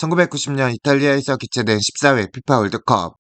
1990년 이탈리아에서 개최된 14회 피파 월드컵.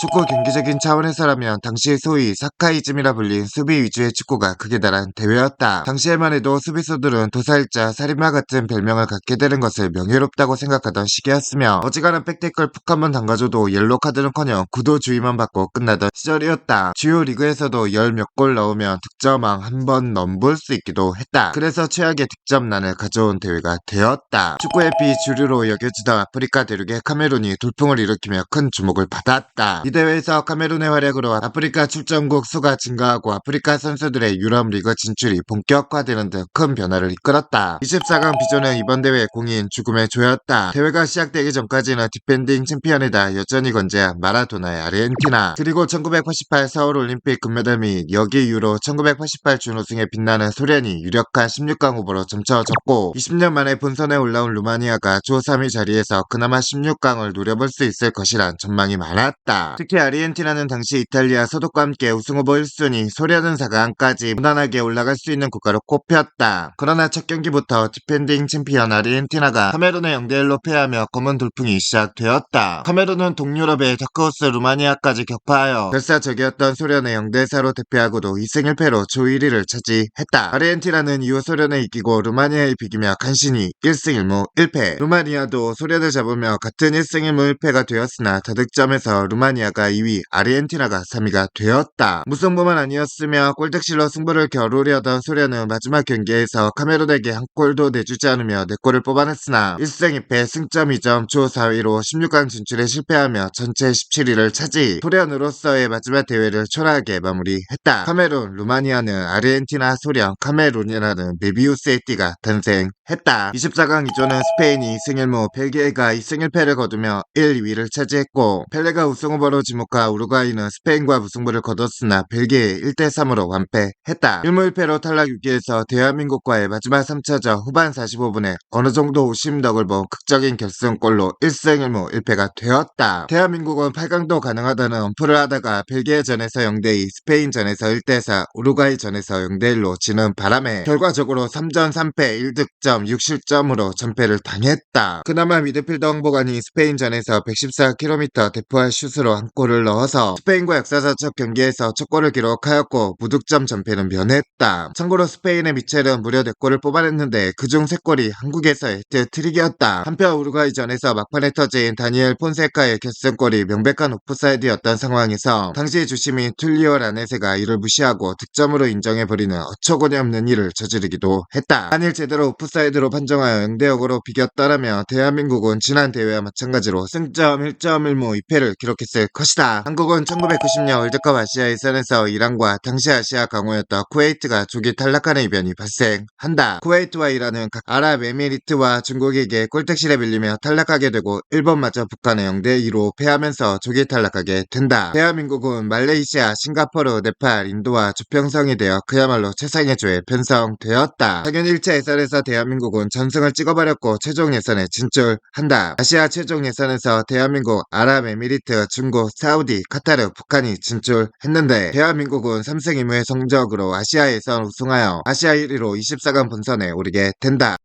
축구 경기적인 차원에서라면 당시 소위 사카이즘이라 불린 수비 위주의 축구가 극에 달한 대회였다. 당시에만 해도 수비수들은 도살자, 살인마 같은 별명을 갖게 되는 것을 명예롭다고 생각하던 시기였으며 어지간한 백태클 푹 한번 담가줘도 옐로카드는커녕 구도주의만 받고 끝나던 시절이었다. 주요 리그에서도 열 몇 골 넣으면 득점왕 한 번 넘볼 수 있기도 했다. 그래서 최악의 득점난을 가져온 대회가 되었다. 축구의 비주류로 여겨지던 아프리카 대륙의 카메룬이 돌풍을 일으키며 큰 주목을 받았다. 이 대회에서 카메룬의 활약으로 아프리카 출전국 수가 증가하고 아프리카 선수들의 유럽 리그 진출이 본격화되는 등 큰 변화를 이끌었다. 24강 비조는 이번 대회 공인 죽음의 조였다. 대회가 시작되기 전까지는 디펜딩 챔피언이다 여전히 건재한 마라도나의 아르헨티나, 그리고 1988 서울올림픽 금메달 및 여기 이후로 1988 준우승에 빛나는 소련이 유력한 16강 후보로 점쳐졌고 20년 만에 본선에 올라온 루마니아가 조 3위 자리에서 그나마 16강을 노려볼 수 있을 것이란 전망이 많았다. 특히 아르헨티나는 당시 이탈리아 소독과 함께 우승후보 1순위, 소련은 4강까지 무난하게 올라갈 수 있는 국가로 꼽혔다. 그러나 첫 경기부터 디펜딩 챔피언 아르헨티나가 카메룬의 0대1로 패하며 검은 돌풍이 시작되었다. 카메룬은 동유럽의 다크호스 루마니아까지 격파하여 결사적이었던 소련의 0대4로 대패하고도 2승 1패로 조 1위를 차지했다. 아르헨티나는 이후 소련을 이기고 루마니아에 비기며 간신히 1승 1무 1패, 루마니아도 소련을 잡으며 같은 1승 1무 1패가 되었으나 다득점에서 루마니아가 2위, 아르헨티나가 3위가 되었다. 무승부만 아니었으며 골득실로 승부를 겨루려던 소련은 마지막 경기에서 카메룬에게 한 골도 내주지 않으며 4골을 뽑아냈으나 1승 2패 승점 2점 조 4위로 16강 진출에 실패하며 전체 17위를 차지, 소련으로서의 마지막 대회를 초라하게 마무리했다. 카메룬, 루마니아는 아르헨티나, 소련, 카메룬이라는 메비우스의 띠가 탄생했다. 24강 2조는 스페인이 2승 1무, 벨기에가 2승 1패를 거두며 1, 2위를 차지했고 펠레가 우승 후보로 지목한 우루과이는 스페인과 무승부를 거뒀으나 벨기에 1대3으로 완패했다. 1무 1패로 탈락 위기에서 대한민국과의 마지막 3차전 후반 45분에 어느정도 오심덕을 본 극적인 결승골로 1승 1무 1패가 되었다. 대한민국은 8강도 가능하다는 엄프를 하다가 벨기에전에서 0대2, 스페인전에서 1대4, 우루과이전에서 0대1로 지는 바람에 결과적으로 3전 3패 1득점 6실점으로 전패를 당했다. 그나마 미드필더 홍보관이 스페인전에서 114km 대포할 슛으로 한 골을 넣어서 스페인과 역사적 첫 경기에서 첫 골을 기록하였고 무득점 전패는 면했다. 참고로 스페인의 미첼은 무려 4골을 뽑아냈는데 그중 3골이 한국에서의 해트트릭이었다. 한편 우루과이전에서 막판에 터진 다니엘 폰세카의 결승골이 명백한 오프사이드였던 상황에서 당시 주심인 툴리오 라네세가 이를 무시하고 득점으로 인정해버리는 어처구니없는 일을 저지르기도 했다. 만일 제대로 오프사이드로 판정하여 0대0으로 비겼더라면 대한민국은 지난 대회와 마찬가지로 승점 1점 1무 2패를 기록했을 것이다. 한국은 1990년 월드컵 아시아 예선에서 이란과 당시 아시아 강호였던 쿠웨이트가 조기 탈락하는 이변이 발생한다. 쿠웨이트와 이란은 각 아랍에미리트와 중국에게 골택실에 밀리며 탈락하게 되고 일본마저 북한에 0대2로 패하면서 조기 탈락하게 된다. 대한민국은 말레이시아, 싱가포르, 네팔, 인도와 조평성이 되어 그야말로 최상의 조에 편성되었다. 당연 1차 예선에서 대한민국은 전승을 찍어버렸고 최종 예선에 진출한다. 아시아 최종 예선에서 대한민국, 아랍에미리트, 중국, 사우디, 카타르, 북한이 진출했는데 대한민국은 3승 2무의 성적으로 아시아 예선 우승하여 아시아 1위로 24강 본선에 오르게 된다.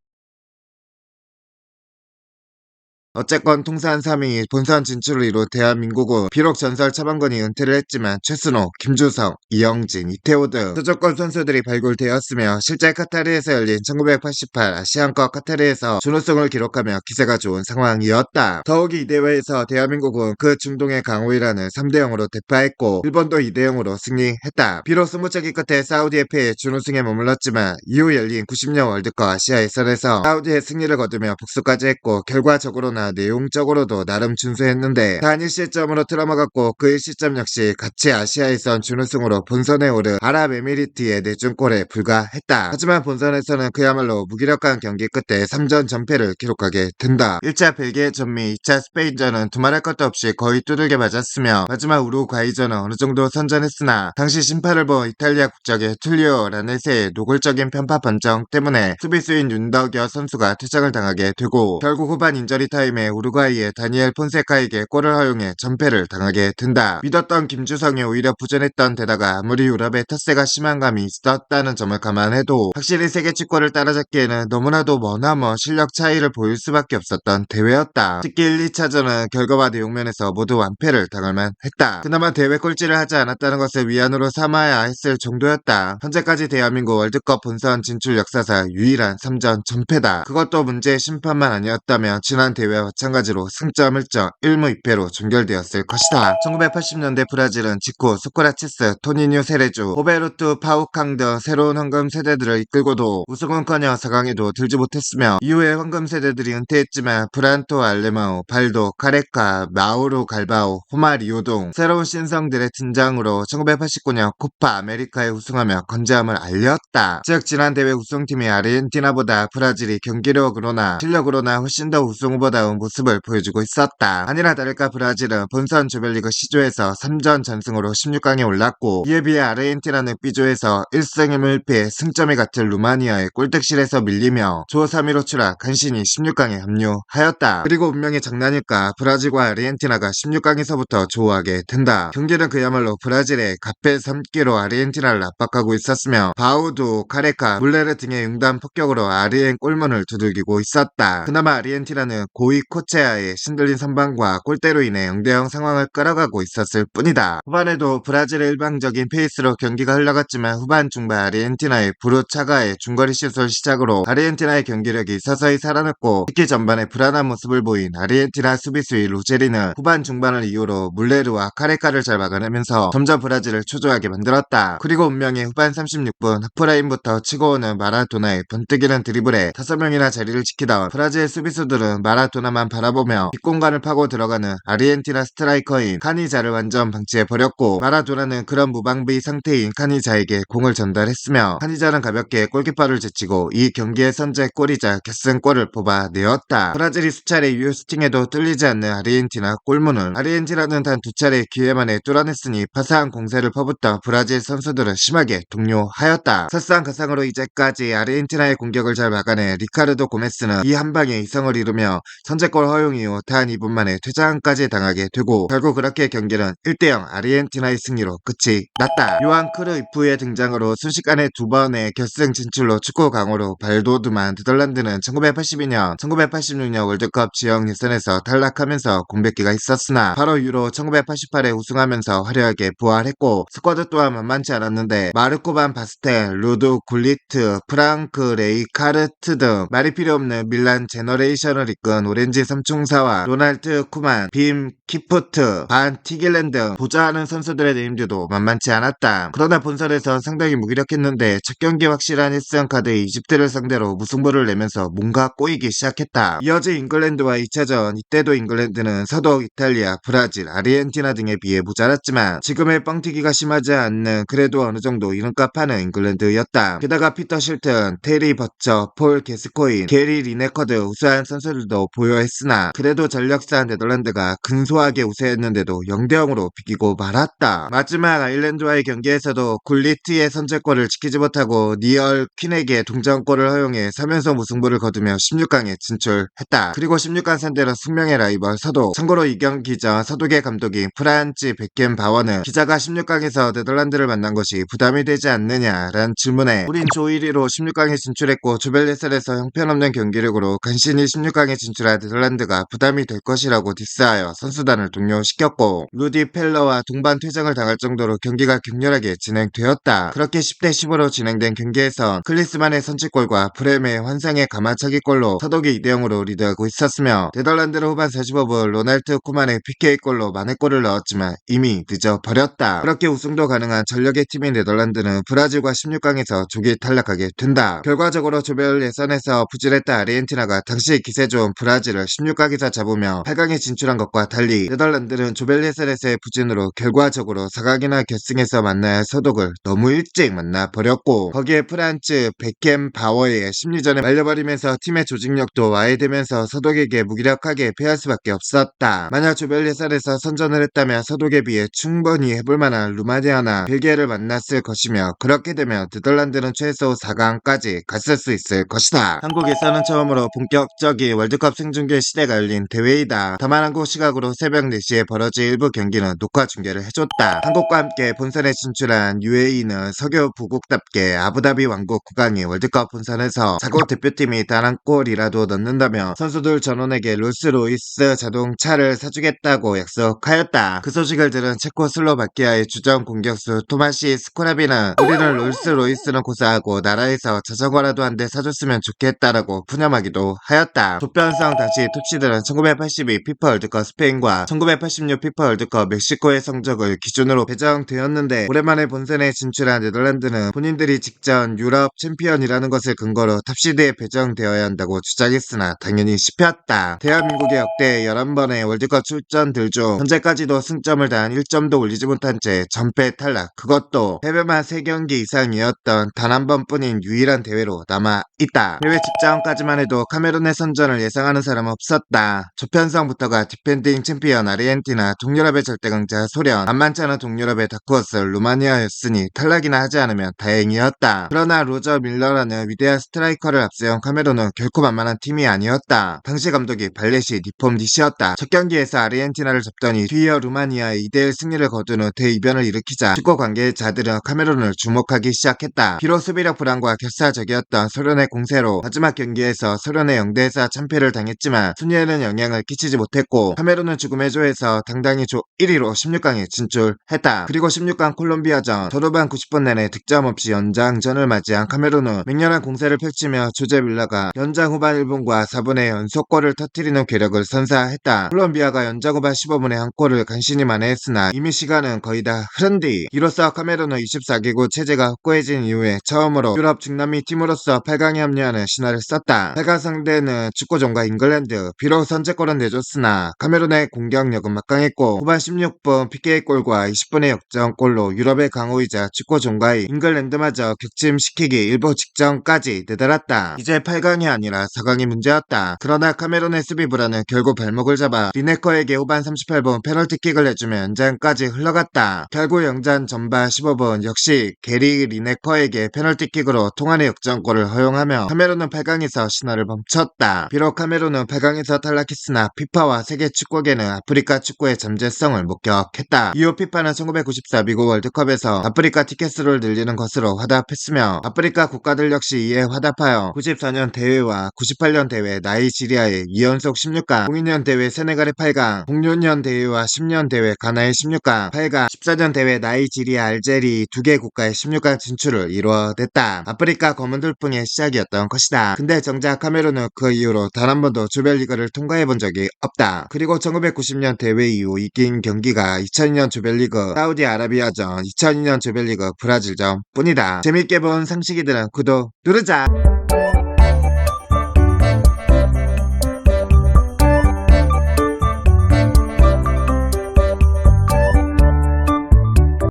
어쨌건 통산 3위 본선 진출을 이룬 대한민국은 비록 전설 차범근이 은퇴를 했지만 최순호, 김주성, 이영진, 이태호 등 수도권 선수들이 발굴되었으며 실제 카타르에서 열린 1988 아시안컵 카타르에서 준우승을 기록하며 기세가 좋은 상황이었다. 더욱이 이 대회에서 대한민국은 그 중동의 강호이라는 3대0으로 대파했고 일본도 2대0으로 승리했다. 비록 승부차기 끝에 사우디에 패해 준우승에 머물렀지만 이후 열린 90년 월드컵 아시아 예선에서 사우디의 승리를 거두며 복수까지 했고 결과적으로나 내용적으로도 나름 준수했는데 단 1시점으로 틀어막았고 그 1시점 역시 같이 아시아 예선 준우승으로 본선에 오른 아랍에미리트의 내준골에 불과했다. 하지만 본선에서는 그야말로 무기력한 경기 끝에 3전 전패를 기록하게 된다. 1차 벨기에전 및 2차 스페인전은 두말할 것도 없이 거의 두들겨 맞았으며 마지막 우루과이전은 어느정도 선전했으나 당시 심판을 본 이탈리아 국적의 툴리오 라네세의 노골적인 편파 판정 때문에 수비수인 윤덕여 선수가 퇴장을 당하게 되고 결국 후반 인저리 타임 프라임의 우루과이의 다니엘 폰세카에게 골을 허용해 전패를 당하게 된다. 믿었던 김주성이 오히려 부진했던 데다가 아무리 유럽의 텃세가 심한 감이 있었다는 점을 감안해도 확실히 세계 축구를 따라잡기에는 너무나도 머나먼 실력 차이를 보일 수밖에 없었던 대회였다. 특히 1, 2차전은 결과와 내용 면에서 모두 완패를 당할만 했다. 그나마 대회 꼴찌를 하지 않았다는 것을 위안으로 삼아야 했을 정도였다. 현재까지 대한민국 월드컵 본선 진출 역사상 유일한 3전 전패다. 그것도 문제의 심판만 아니었다면 지난 대회와 마찬가지로 승점 1점 1무 2패로 종결되었을 것이다. 1980년대 브라질은 지코, 소크라치스, 토니뉴 세레주, 호베르투 파우캉 등 새로운 황금 세대들을 이끌고도 우승은커녕 4강에도 들지 못했으며 이후에 황금 세대들이 은퇴했지만 브란토 알레마오, 발도, 카레카, 마우로 갈바오, 호마리오 등 새로운 신성들의 등장으로 1989년 코파 아메리카에 우승하며 건재함을 알렸다. 즉 지난 대회 우승팀이 아르헨티나보다 브라질이 경기력으로나 실력으로나 훨씬 더 우승 후보다운 모습을 보여주고 있었다. 아니나 다를까 브라질은 본선 조별리그 C조에서 3전 전승으로 16강에 올랐고 이에 비해 아르헨티나는 B조에서 1승 1패 승점이 같은 루마니아의 꼴등실에서 밀리며 조 3위로 추락 간신히 16강에 합류하였다. 그리고 운명의 장난일까 브라질과 아르헨티나가 16강에서부터 조우하게 된다. 경기는 그야말로 브라질의 가패 3기로 아르헨티나를 압박하고 있었으며 바우두, 카레카, 물레르 등의 융단 폭격으로 아르헨 골문을 두들기고 있었다. 그나마 아르헨티나는 고이 코체아의 신들린 선방과 골대로 인해 0대0 상황을 끌어가고 있었을 뿐이다. 후반에도 브라질의 일방적인 페이스로 경기가 흘러갔지만 후반 중반 아르헨티나의 브루차가의 중거리 슛을 시작으로 아르헨티나의 경기력이 서서히 살아났고 특히 전반에 불안한 모습을 보인 아르헨티나 수비수의 로제리는 후반 중반을 이유로 물레르와 카레카를 잘 막아내면서 점점 브라질을 초조하게 만들었다. 그리고 운명의 후반 36분 하프라인부터 치고 오는 마라도나의 번뜩이는 드리블에 5명이나 자리를 지키던 브라질 수비수들은 마라도나만 바라보며 뒷공간을 파고 들어가는 아르헨티나 스트라이커인 카니자를 완전 방치해버렸고 마라도나는 그런 무방비 상태인 카니자에게 공을 전달했으며 카니자는 가볍게 골키퍼를 제치고 이 경기의 선제골이자 결승골을 뽑아내었다. 브라질이 수차례 유효슈팅에도 뚫리지 않는 아르헨티나 골문을 아르헨티나는 단 2차례 기회만에 뚫어냈으니 파사한 공세를 퍼붓던 브라질 선수들은 심하게 동요하였다. 설상가상으로 이제까지 아르헨티나의 공격을 잘 막아낸 리카르도 고메스는 이 한방에 이성을 이루며 선제골 허용 이후 단 2분 만에 퇴장까지 당하게 되고 결국 그렇게 경기는 1대0 아르헨티나의 승리로 끝이 났다. 요한 크루이프의 등장으로 순식간에 2번의 결승 진출로 축구 강호로 발돋움한 네덜란드는 1982년, 1986년 월드컵 지역 예선에서 탈락하면서 공백기가 있었으나 바로 유로 1988에 우승하면서 화려하게 부활했고 스쿼드 또한 만만치 않았는데 마르코 반 바스텔, 루드 굴리트, 프랑크 레이카르트 등 말이 필요 없는 밀란 제너레이션을 이끈 오렌지 삼총사와 로날드 쿠만, 빔 키프트, 반 티길렌 등 보좌하는 선수들의 네임들도 만만치 않았다. 그러나 본선에선 상당히 무기력했는데 첫 경기 확실한 1승 카드의 이집트를 상대로 무승부를 내면서 뭔가 꼬이기 시작했다. 이어진 잉글랜드와 2차전 이때도 잉글랜드는 서독 이탈리아, 브라질, 아르헨티나 등에 비해 모자랐지만 지금의 뻥튀기가 심하지 않는 그래도 어느 정도 이름값 하는 잉글랜드였다. 게다가 피터 실튼, 테리 버처, 폴 게스코인, 게리 리네커드 우수한 선수들도 보여했으나 그래도 전력상 네덜란드가 근소하게 우세했는데도 0대0으로 비기고 말았다. 마지막 아일랜드와의 경기에서도 굴리트의 선제골을 지키지 못하고 니얼 퀸에게 동점골을 허용해 3연속 무승부를 거두며 16강에 진출했다. 그리고 16강 상대로 숙명의 라이벌 서독. 참고로 이 경기 전 서독의 감독인 프란츠 베켄바워는 기자가 16강에서 네덜란드를 만난 것이 부담이 되지 않느냐라는 질문에 우린 조 1위로 16강에 진출했고 조별 예선에서 형편없는 경기력으로 간신히 16강에 진출한 네덜란드가 부담이 될 것이라고 디스하여 선수단을 동료시켰고 루디 펠러와 동반 퇴장을 당할 정도로 경기가 격렬하게 진행되었다. 그렇게 10대 10으로 진행된 경기에선 클리스만의 선취골과 브렘의 환상의 가마차기골로 서독이 2대0으로 리드하고 있었으며 네덜란드는 후반 45분 로날드 쿠만의 PK골로 만회골을 넣었지만 이미 늦어버렸다. 그렇게 우승도 가능한 전력의 팀인 네덜란드는 브라질과 16강에서 조기 탈락하게 된다. 결과적으로 조별 예선에서 부진했던 아르헨티나가 당시 기세 좋은 브라질을 16강에서 잡으며 8강에 진출한 것과 달리 네덜란드는 조별 예선에서의 부진으로 결과적으로 4강이나 결승에서 만나야 할 서독을 너무 일찍 만나버렸고 거기에 프란츠 베켄바워의 심리전에 말려버리면서 팀의 조직력도 와해되면서 서독에게 무기력하게 패할 수밖에 없었다. 만약 조별 예선에서 선전을 했다면 서독에 비해 충분히 해볼만한 루마니아나 벨기에를 만났을 것이며 그렇게 되면 네덜란드는 최소 4강까지 갔을 수 있을 것이다. 한국에서는 처음으로 본격적인 월드컵 생중계 생중계 시대가 열린 대회이다. 다만 한국 시각으로 새벽 4시에 벌어질 일부 경기는 녹화 중계를 해줬다. 한국과 함께 본선에 진출한 UAE는 석유 부국답게 아부다비 왕국 국왕이 월드컵 본선에서 자국 대표팀이 단 한 골이라도 넣는다며 선수들 전원에게 롤스로이스 자동차를 사주겠다고 약속하였다. 그 소식을 들은 체코슬로바키아의 주전 공격수 토마시 스코라비는 우리는 롤스로이스는 고사하고 나라에서 자전거라도 한 대 사줬으면 좋겠다라고 푸념하기도 하였다. 조편성 당시 톱시들은 1982 피파 월드컵 스페인과 1986 피파 월드컵 멕시코의 성적을 기준으로 배정되었는데 오랜만에 본선에 진출한 네덜란드는 본인들이 직전 유럽 챔피언이라는 것을 근거로 탑시드에 배정되어야 한다고 주장했으나 당연히 씹혔다. 대한민국의 역대 11번의 월드컵 출전들 중 현재까지도 승점을 단 1점도 올리지 못한 채 전패 탈락, 그것도 해외만 3경기 이상이었던 단 한 번뿐인 유일한 대회로 남아있다. 해외 직전까지만 해도 카메룬의 선전을 예상하는 사람은 없었다. 조편성부터가 디펜딩 챔피언 아르헨티나, 동유럽의 절대강자 소련, 만만치 않은 동유럽의 다크호스 루마니아였으니 탈락이나 하지 않으면 다행이었다. 그러나 로저 밀러라는 위대한 스트라이커를 앞세운 카메룬은 결코 만만한 팀이 아니었다. 당시 감독이 발레시 니폼니시였다. 첫 경기에서 아르헨티나를 접더니 뒤이어 루마니아의 2대1 승리를 거둔 후 대이변을 일으키자 축구 관계자들은 카메룬을 주목하기 시작했다. 비록 수비력 불안과 결사적이었던 소련의 공세로 마지막 경기에서 소련의 0대4 참패를 당했지만 순위에는 영향을 끼치지 못했고 카메룬은 죽음의 조에서 당당히 조 1위로 16강에 진출했다. 그리고 16강 콜롬비아전 전후반 90분 내내 득점 없이 연장전을 맞이한 카메룬은 맹렬한 공세를 펼치며 조제 밀라가 연장 후반 1분과 4분의 연속골을 터뜨리는 괴력을 선사했다. 콜롬비아가 연장 후반 15분에 한 골을 간신히 만회했으나 이미 시간은 거의 다 흐른 뒤 이로써 카메룬은 24개국 체제가 확고해진 이후에 처음으로 유럽 중남미 팀으로서 8강에 합류하는 신화를 썼다. 8강 상대는 축구종가 잉글랜드. 비록 선제골은 내줬으나 카메룬의 공격력은 막강했고 후반 16분 PK골과 20분의 역전골로 유럽의 강호이자 축구종가인 잉글랜드마저 격침시키기 일보 직전까지 내달았다. 이제 8강이 아니라 4강이 문제였다. 그러나 카메룬의 수비 불안은 결국 발목을 잡아 리네커에게 후반 38분 페널티킥을 내주며 연장까지 흘러갔다. 결국 영전 전반 15분 역시 게리 리네커에게 페널티킥으로 통안의 역전골을 허용하며 카메룬은 8강에서 신화를 멈췄다. 비록 카메룬은 8강에서 탈락했으나 피파와 세계 축구계는 아프리카 축구의 잠재성을 목격했다. 이후 피파는 1994 미국 월드컵에서 아프리카 티켓수를 늘리는 것으로 화답했으며 아프리카 국가들 역시 이에 화답하여 94년 대회와 98년 대회 나이지리아의 2연속 16강, 02년 대회 세네갈의 8강, 06년 대회와 10년 대회 가나의 16강, 8강, 14년 대회 나이지리아, 알제리 2개 국가의 16강 진출을 이루어냈다. 아프리카 검은돌풍의 시작이었던 것이다. 근데 정작 카메룬은 그 이후로 단 한 번도 조별리그를 통과해본 적이 없다. 그리고 1990년 대회 이후 이긴 경기가 2002년 조별리그 사우디아라비아전, 2002년 조별리그 브라질전 뿐이다. 재밌게 본 상식이들은 구독 누르자.